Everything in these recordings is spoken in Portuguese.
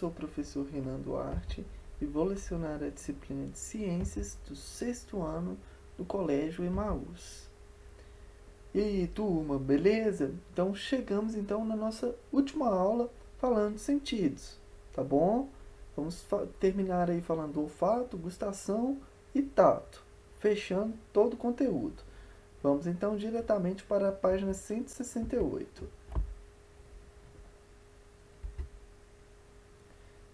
sou o professor Renan Duarte e vou lecionar a disciplina de Ciências do 6º ano do Colégio Emaús. E aí, turma, beleza? Então chegamos na nossa última aula falando de sentidos, tá bom? Vamos terminar aí falando do olfato, gustação e tato, fechando todo o conteúdo. Vamos então diretamente para a página 168.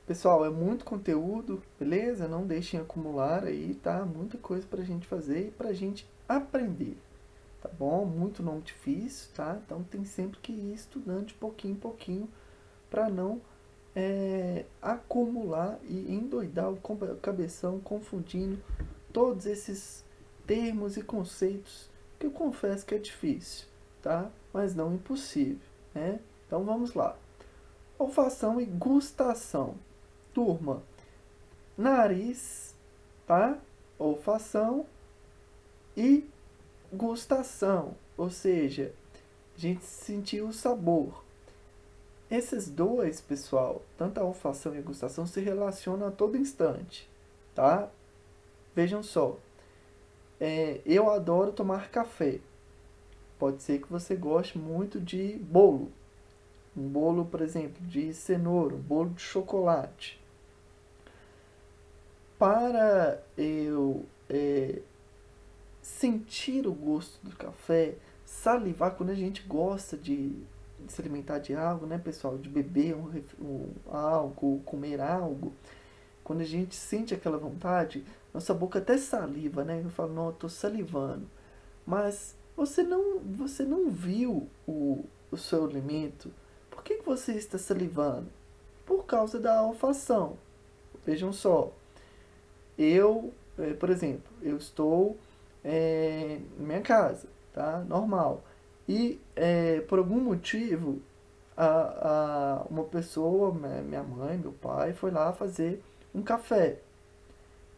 Pessoal, é muito conteúdo, beleza? Não deixem acumular aí, tá? Muita coisa pra gente fazer e pra gente aprender, tá bom? Muito nome difícil, tá? Então tem sempre que ir estudando de pouquinho em pouquinho pra não acumular e endoidar o cabeção confundindo todos esses termos e conceitos que eu confesso que é difícil, tá? Mas não impossível, né? Então vamos lá. Olfação e gustação. Turma, nariz, tá? Olfação e gustação, ou seja, a gente sentiu o sabor. Esses dois, pessoal, tanto a olfação e a gustação, se relacionam a todo instante, tá? Vejam só, eu adoro tomar café. Pode ser que você goste muito de bolo. Um bolo, por exemplo, de cenoura, um bolo de chocolate. Para eu sentir o gosto do café, salivar, quando a gente gosta de se alimentar de algo, né, pessoal? De beber algo, comer algo. Quando a gente sente aquela vontade, nossa boca até saliva, né? Eu falo, não, eu tô salivando. Mas você não viu o seu alimento. Por que você está salivando? Por causa da olfação. Vejam só, por exemplo, eu estou na minha casa, tá? Normal. E por algum motivo, uma pessoa, minha mãe, meu pai, foi lá fazer um café.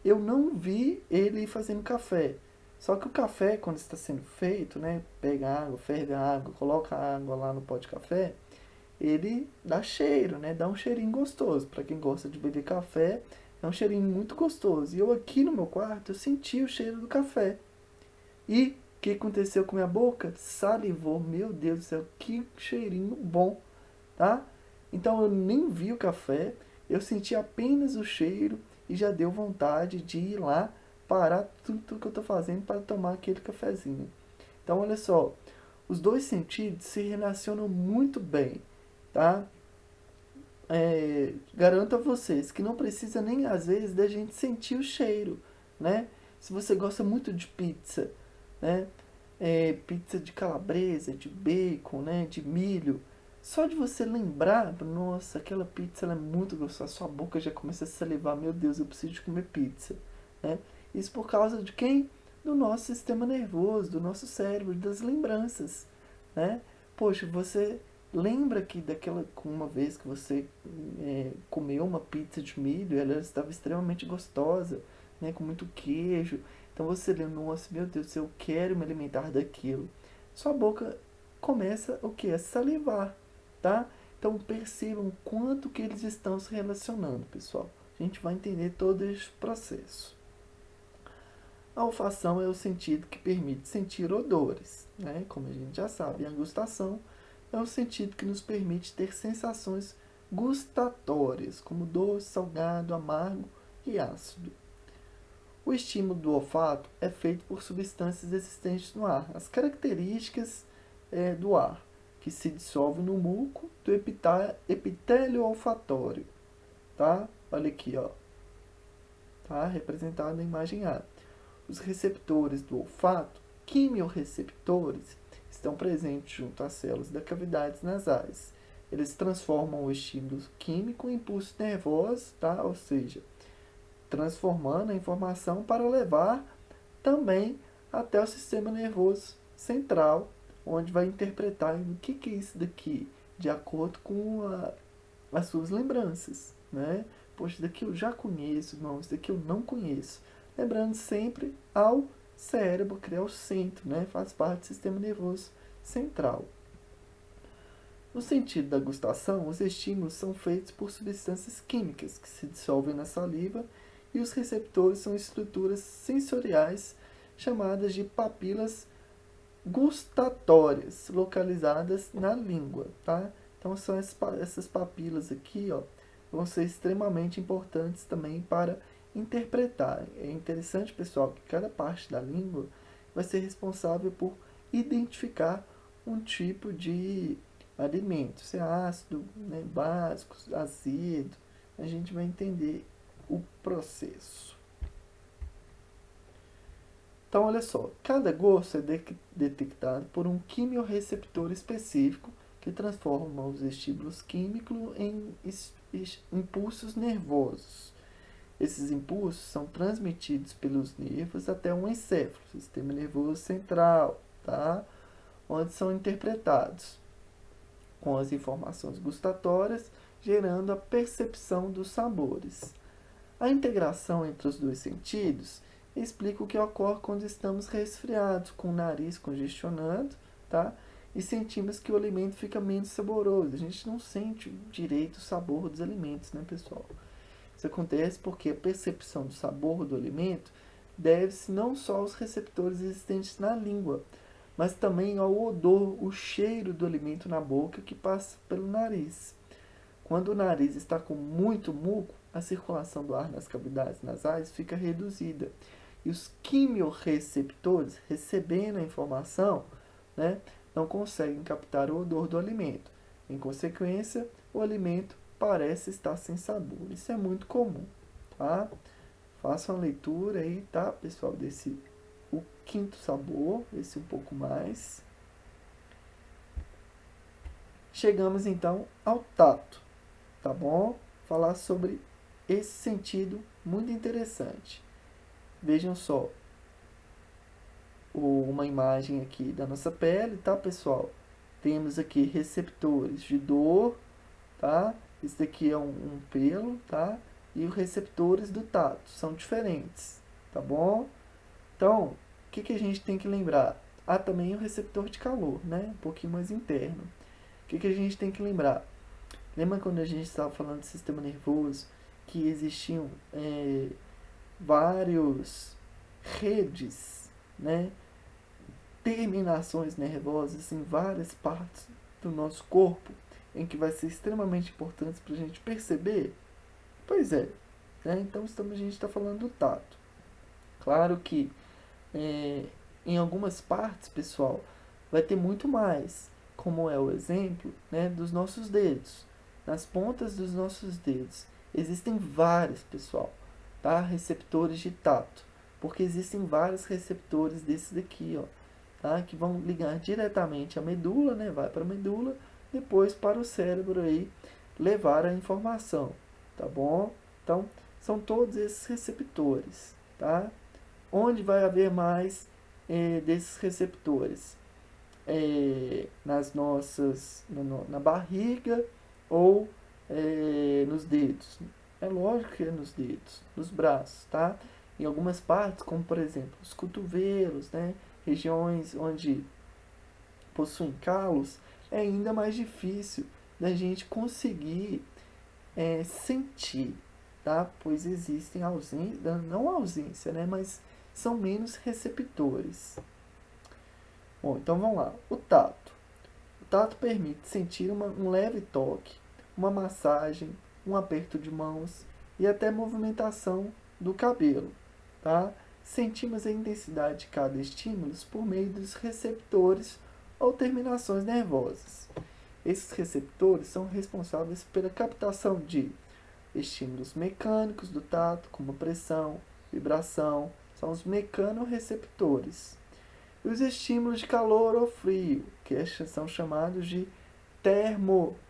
Eu não vi ele fazendo café. Só que o café, quando está sendo feito, né? Pega água, ferve a água, coloca a água lá no pó de café, ele dá cheiro, né? Dá um cheirinho gostoso. Para quem gosta de beber café, é um cheirinho muito gostoso. E eu aqui no meu quarto, eu senti o cheiro do café. E o que aconteceu com minha boca? Salivou. Meu Deus do céu, que cheirinho bom, tá? Então eu nem vi o café, eu senti apenas o cheiro e já deu vontade de ir lá parar tudo que eu estou fazendo para tomar aquele cafezinho. Então olha só, os dois sentidos se relacionam muito bem, tá? Garanto a vocês que não precisa nem às vezes da gente sentir o cheiro, né? Se você gosta muito de pizza, né? Pizza de calabresa, de bacon, né? De milho. Só de você lembrar, nossa, aquela pizza ela é muito gostosa, sua boca já começa a salivar, meu Deus, eu preciso de comer pizza, né? Isso por causa de quem? Do nosso sistema nervoso, do nosso cérebro, das lembranças, né? Poxa, você lembra que daquela uma vez que você comeu uma pizza de milho, ela estava extremamente gostosa, né, com muito queijo. Então você lembra, nossa, meu Deus, eu quero me alimentar daquilo. Sua boca começa o que? A salivar, tá? Então percebam quanto que eles estão se relacionando, pessoal. A gente vai entender todo esse processo. A olfação é o sentido que permite sentir odores, né? Como a gente já sabe. E a gustação é o sentido que nos permite ter sensações gustatórias, como doce, salgado, amargo e ácido. O estímulo do olfato é feito por substâncias existentes no ar. As características do ar, que se dissolve no muco do epitélio olfatório. Tá? Olha aqui, ó. Tá? Representado na imagem A. Os receptores do olfato, quimiorreceptores, estão presentes junto às células das cavidades nasais. Eles transformam o estímulo químico em impulsos nervosos, tá? Ou seja, transformando a informação para levar também até o sistema nervoso central, onde vai interpretar o que é isso daqui, de acordo com as suas lembranças, né? Poxa, isso daqui eu já conheço, não, isso daqui eu não conheço. Lembrando sempre ao cérebro, que é o centro, né? Faz parte do sistema nervoso central. No sentido da gustação, os estímulos são feitos por substâncias químicas que se dissolvem na saliva e os receptores são estruturas sensoriais chamadas de papilas gustatórias, localizadas na língua, tá? Então são essas papilas aqui, ó, vão ser extremamente importantes também para interpretar. É interessante, pessoal, que cada parte da língua vai ser responsável por identificar um tipo de alimento, se é ácido, né, básico, azedo. A gente vai entender o processo. Então, olha só, cada gosto é detectado por um quimiorreceptor específico que transforma os estímulos químicos em impulsos nervosos. Esses impulsos são transmitidos pelos nervos até um encéfalo, sistema nervoso central, tá? Onde são interpretados com as informações gustatórias, gerando a percepção dos sabores. A integração entre os dois sentidos explica o que ocorre quando estamos resfriados, com o nariz congestionado, tá? E sentimos que o alimento fica menos saboroso. A gente não sente direito o sabor dos alimentos, né, pessoal? Isso acontece porque a percepção do sabor do alimento deve-se não só aos receptores existentes na língua, mas também ao odor, o cheiro do alimento na boca que passa pelo nariz. Quando o nariz está com muito muco, a circulação do ar nas cavidades nasais fica reduzida. E os quimiorreceptores, recebendo a informação, né, não conseguem captar o odor do alimento. Em consequência, o alimento parece estar sem sabor. Isso é muito comum, tá? Faça uma leitura aí, tá, pessoal, desse o quinto sabor, esse um pouco mais. Chegamos então ao tato, tá bom? Falar sobre esse sentido muito interessante. Vejam só uma imagem aqui da nossa pele, tá, pessoal? Temos aqui receptores de dor, tá? Esse daqui é um pelo, tá? E os receptores do tato são diferentes, tá bom? Então, o que a gente tem que lembrar? Há também o receptor de calor, né? Um pouquinho mais interno. O que a gente tem que lembrar? Lembra quando a gente estava falando do sistema nervoso, que existiam vários redes, né? Terminações nervosas em várias partes do nosso corpo, em que vai ser extremamente importante para a gente perceber? Pois é, né? Então a gente está falando do tato. Claro que em algumas partes, pessoal, vai ter muito mais, como é o exemplo, né, dos nossos dedos. Nas pontas dos nossos dedos existem vários, pessoal, tá? Receptores de tato, porque existem vários receptores desses daqui, ó, tá? Que vão ligar diretamente à medula, né? Vai para a medula, depois para o cérebro aí levar a informação, tá bom? Então, são todos esses receptores, tá? Onde vai haver mais desses receptores? Na barriga ou nos dedos. É lógico que é nos dedos, nos braços, tá? Em algumas partes, como por exemplo os cotovelos, né? Regiões onde possuem calos, é ainda mais difícil da gente conseguir sentir, tá? Pois existem ausência, não ausência, né? Mas são menos receptores. Bom, então vamos lá. O tato. O tato permite sentir um leve toque, uma massagem, um aperto de mãos e até movimentação do cabelo, tá? Sentimos a intensidade de cada estímulo por meio dos receptores ou terminações nervosas. Esses receptores são responsáveis pela captação de estímulos mecânicos do tato, como pressão, vibração, são os mecanorreceptores. E os estímulos de calor ou frio, que são chamados de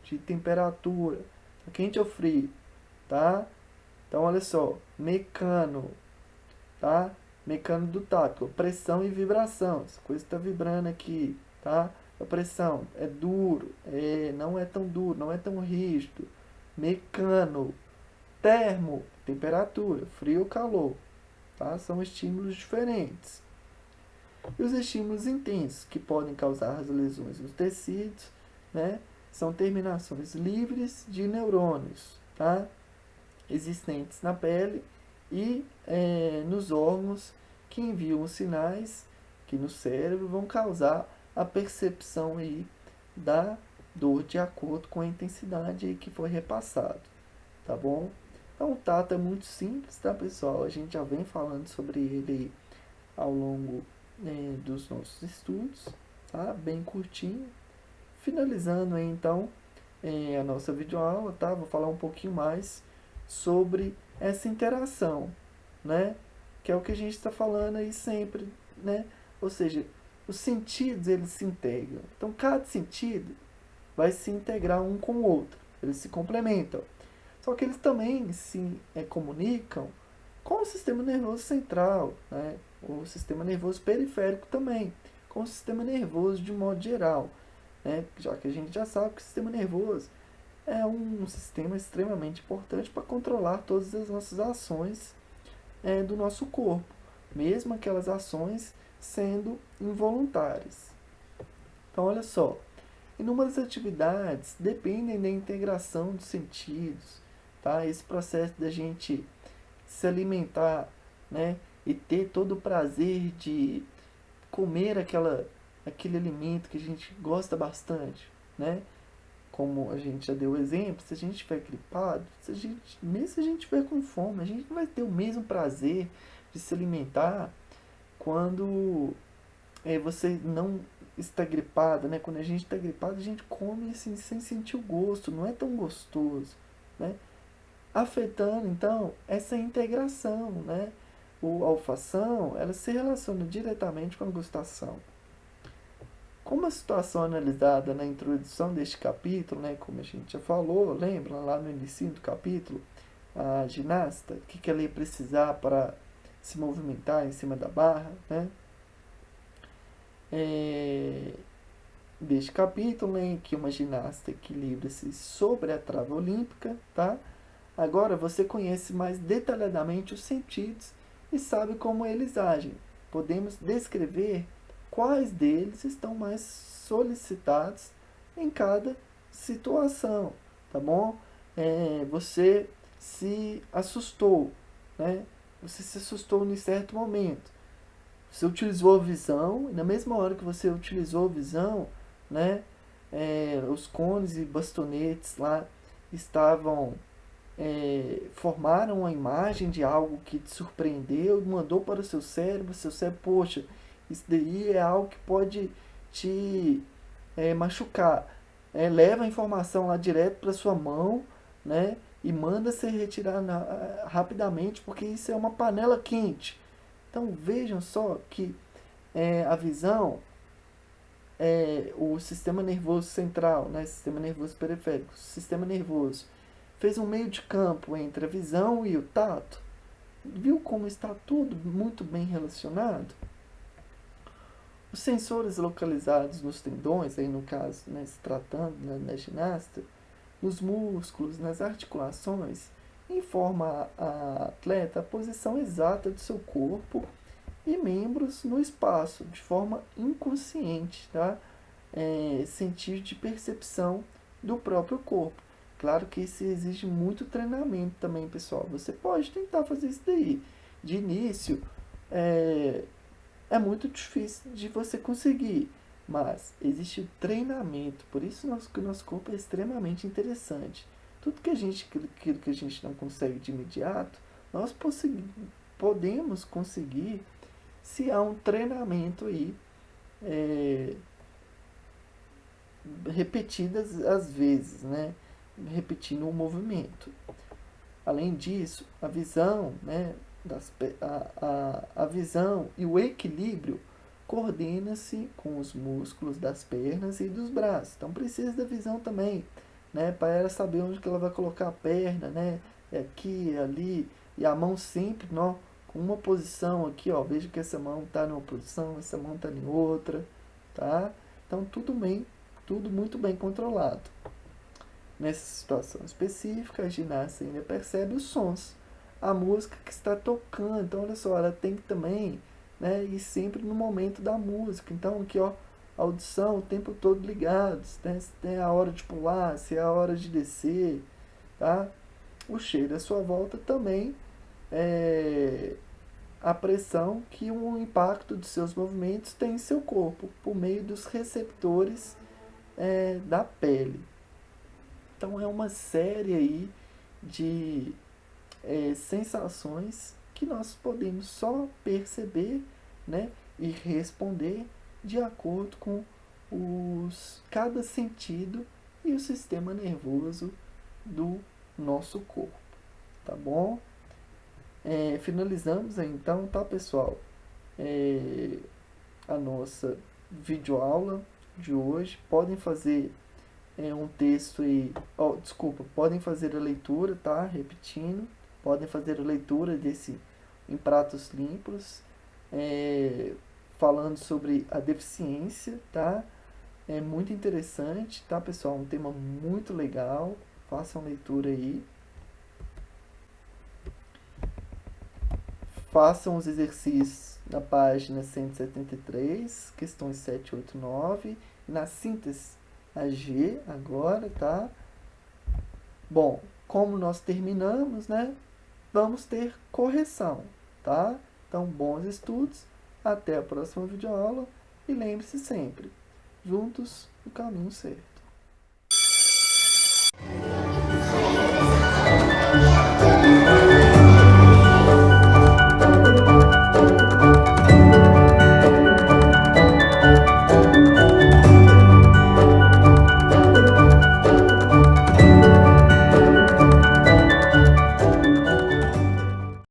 de temperatura, quente ou frio, tá? Então, olha só, mecano, tá? Mecano do tato, pressão e vibração, essa coisa está vibrando aqui, tá? A pressão é duro, não é tão duro, não é tão rígido. Mecano, termo, temperatura, frio ou calor, tá? São estímulos diferentes. E os estímulos intensos, que podem causar as lesões nos tecidos, né? são terminações livres de neurônios, tá? Existentes na pele e nos órgãos que enviam os sinais que no cérebro vão causar a percepção aí da dor de acordo com a intensidade aí que foi repassado, tá bom? Então o tato é muito simples, tá, pessoal? A gente já vem falando sobre ele ao longo dos nossos estudos, tá? Bem curtinho. Finalizando aí, então, a nossa videoaula, tá? Vou falar um pouquinho mais sobre essa interação, né? Que é o que a gente está falando aí sempre, né? Ou seja, os sentidos, eles se integram. Então, cada sentido vai se integrar um com o outro. Eles se complementam. Só que eles também se comunicam com o sistema nervoso central, né? O sistema nervoso periférico também, com o sistema nervoso de modo geral, né? Já que a gente já sabe que o sistema nervoso é um sistema extremamente importante para controlar todas as nossas ações do nosso corpo, mesmo aquelas ações sendo involuntárias. Então, olha só, inúmeras atividades dependem da integração dos sentidos, tá? Esse processo da gente se alimentar, né? E ter todo o prazer de comer aquele alimento que a gente gosta bastante, né? Como a gente já deu exemplo, se a gente estiver gripado, mesmo se a gente estiver com fome, a gente não vai ter o mesmo prazer de se alimentar quando você não está gripado, né? Quando a gente está gripado, a gente come assim, sem sentir o gosto, não é tão gostoso, né? Afetando, então, essa integração, né? A olfação, ela se relaciona diretamente com a gustação. Como a situação analisada na introdução deste capítulo, né, como a gente já falou, lembra lá no início do capítulo, a ginasta, o que ela ia precisar para se movimentar em cima da barra, né? Deste capítulo, em que uma ginasta equilibra-se sobre a trave olímpica, tá? Agora você conhece mais detalhadamente os sentidos e sabe como eles agem. Podemos descrever quais deles estão mais solicitados em cada situação, tá bom? Você se assustou, né? Você se assustou em certo momento. Você utilizou a visão, e na mesma hora que você utilizou a visão, né? Os cones e bastonetes lá estavam formaram uma imagem de algo que te surpreendeu e mandou para o seu cérebro, poxa, isso daí é algo que pode te machucar. Leva a informação lá direto para sua mão, né? E manda ser retirado rapidamente, porque isso é uma panela quente. Então vejam só que a visão, o sistema nervoso central, né? Sistema nervoso periférico, sistema nervoso, fez um meio de campo entre a visão e o tato. Viu como está tudo muito bem relacionado? Os sensores localizados nos tendões, aí no caso, né, se tratando da ginasta, nos músculos, nas articulações, informa a atleta a posição exata de seu corpo e membros no espaço, de forma inconsciente, tá? Sentido de percepção do próprio corpo. Claro que isso exige muito treinamento também, pessoal. Você pode tentar fazer isso daí. De início, é muito difícil de você conseguir, mas existe o treinamento. Por isso que o nosso corpo é extremamente interessante. Tudo aquilo que a gente não consegue de imediato, nós podemos conseguir se há um treinamento aí repetidas às vezes, né? Repetindo o movimento. Além disso, a visão, né, a visão e o equilíbrio coordena-se com os músculos das pernas e dos braços. Então precisa da visão também, né, para ela saber onde que ela vai colocar a perna, né, aqui, ali, e a mão sempre, não, com uma posição aqui, ó, veja que essa mão está numa posição, essa mão está em outra, tá? Então tudo muito bem controlado. Nessa situação específica, a ginasta ainda percebe os sons, a música que está tocando. Então, olha só, ela tem que também, né, ir sempre no momento da música. Então, aqui, ó, a audição o tempo todo ligados, né? Se tem a hora de pular, se é a hora de descer, tá? O cheiro à sua volta também é a pressão que o impacto dos seus movimentos tem em seu corpo, por meio dos receptores da pele. Então é uma série aí de sensações que nós podemos só perceber, né, e responder de acordo com cada sentido e o sistema nervoso do nosso corpo, tá bom? Finalizamos então, tá, pessoal? A nossa videoaula de hoje. Podem fazer um texto aí, podem fazer a leitura, tá? Repetindo, podem fazer a leitura desse em pratos limpos, falando sobre a deficiência, tá? É muito interessante, tá, pessoal? Um tema muito legal. Façam leitura aí. Façam os exercícios na página 173, questões 7, 8, 9. Na síntese, a G agora, tá? Bom, como nós terminamos, né? Vamos ter correção, tá? Então, bons estudos. Até a próxima videoaula. E lembre-se sempre, juntos no caminho certo.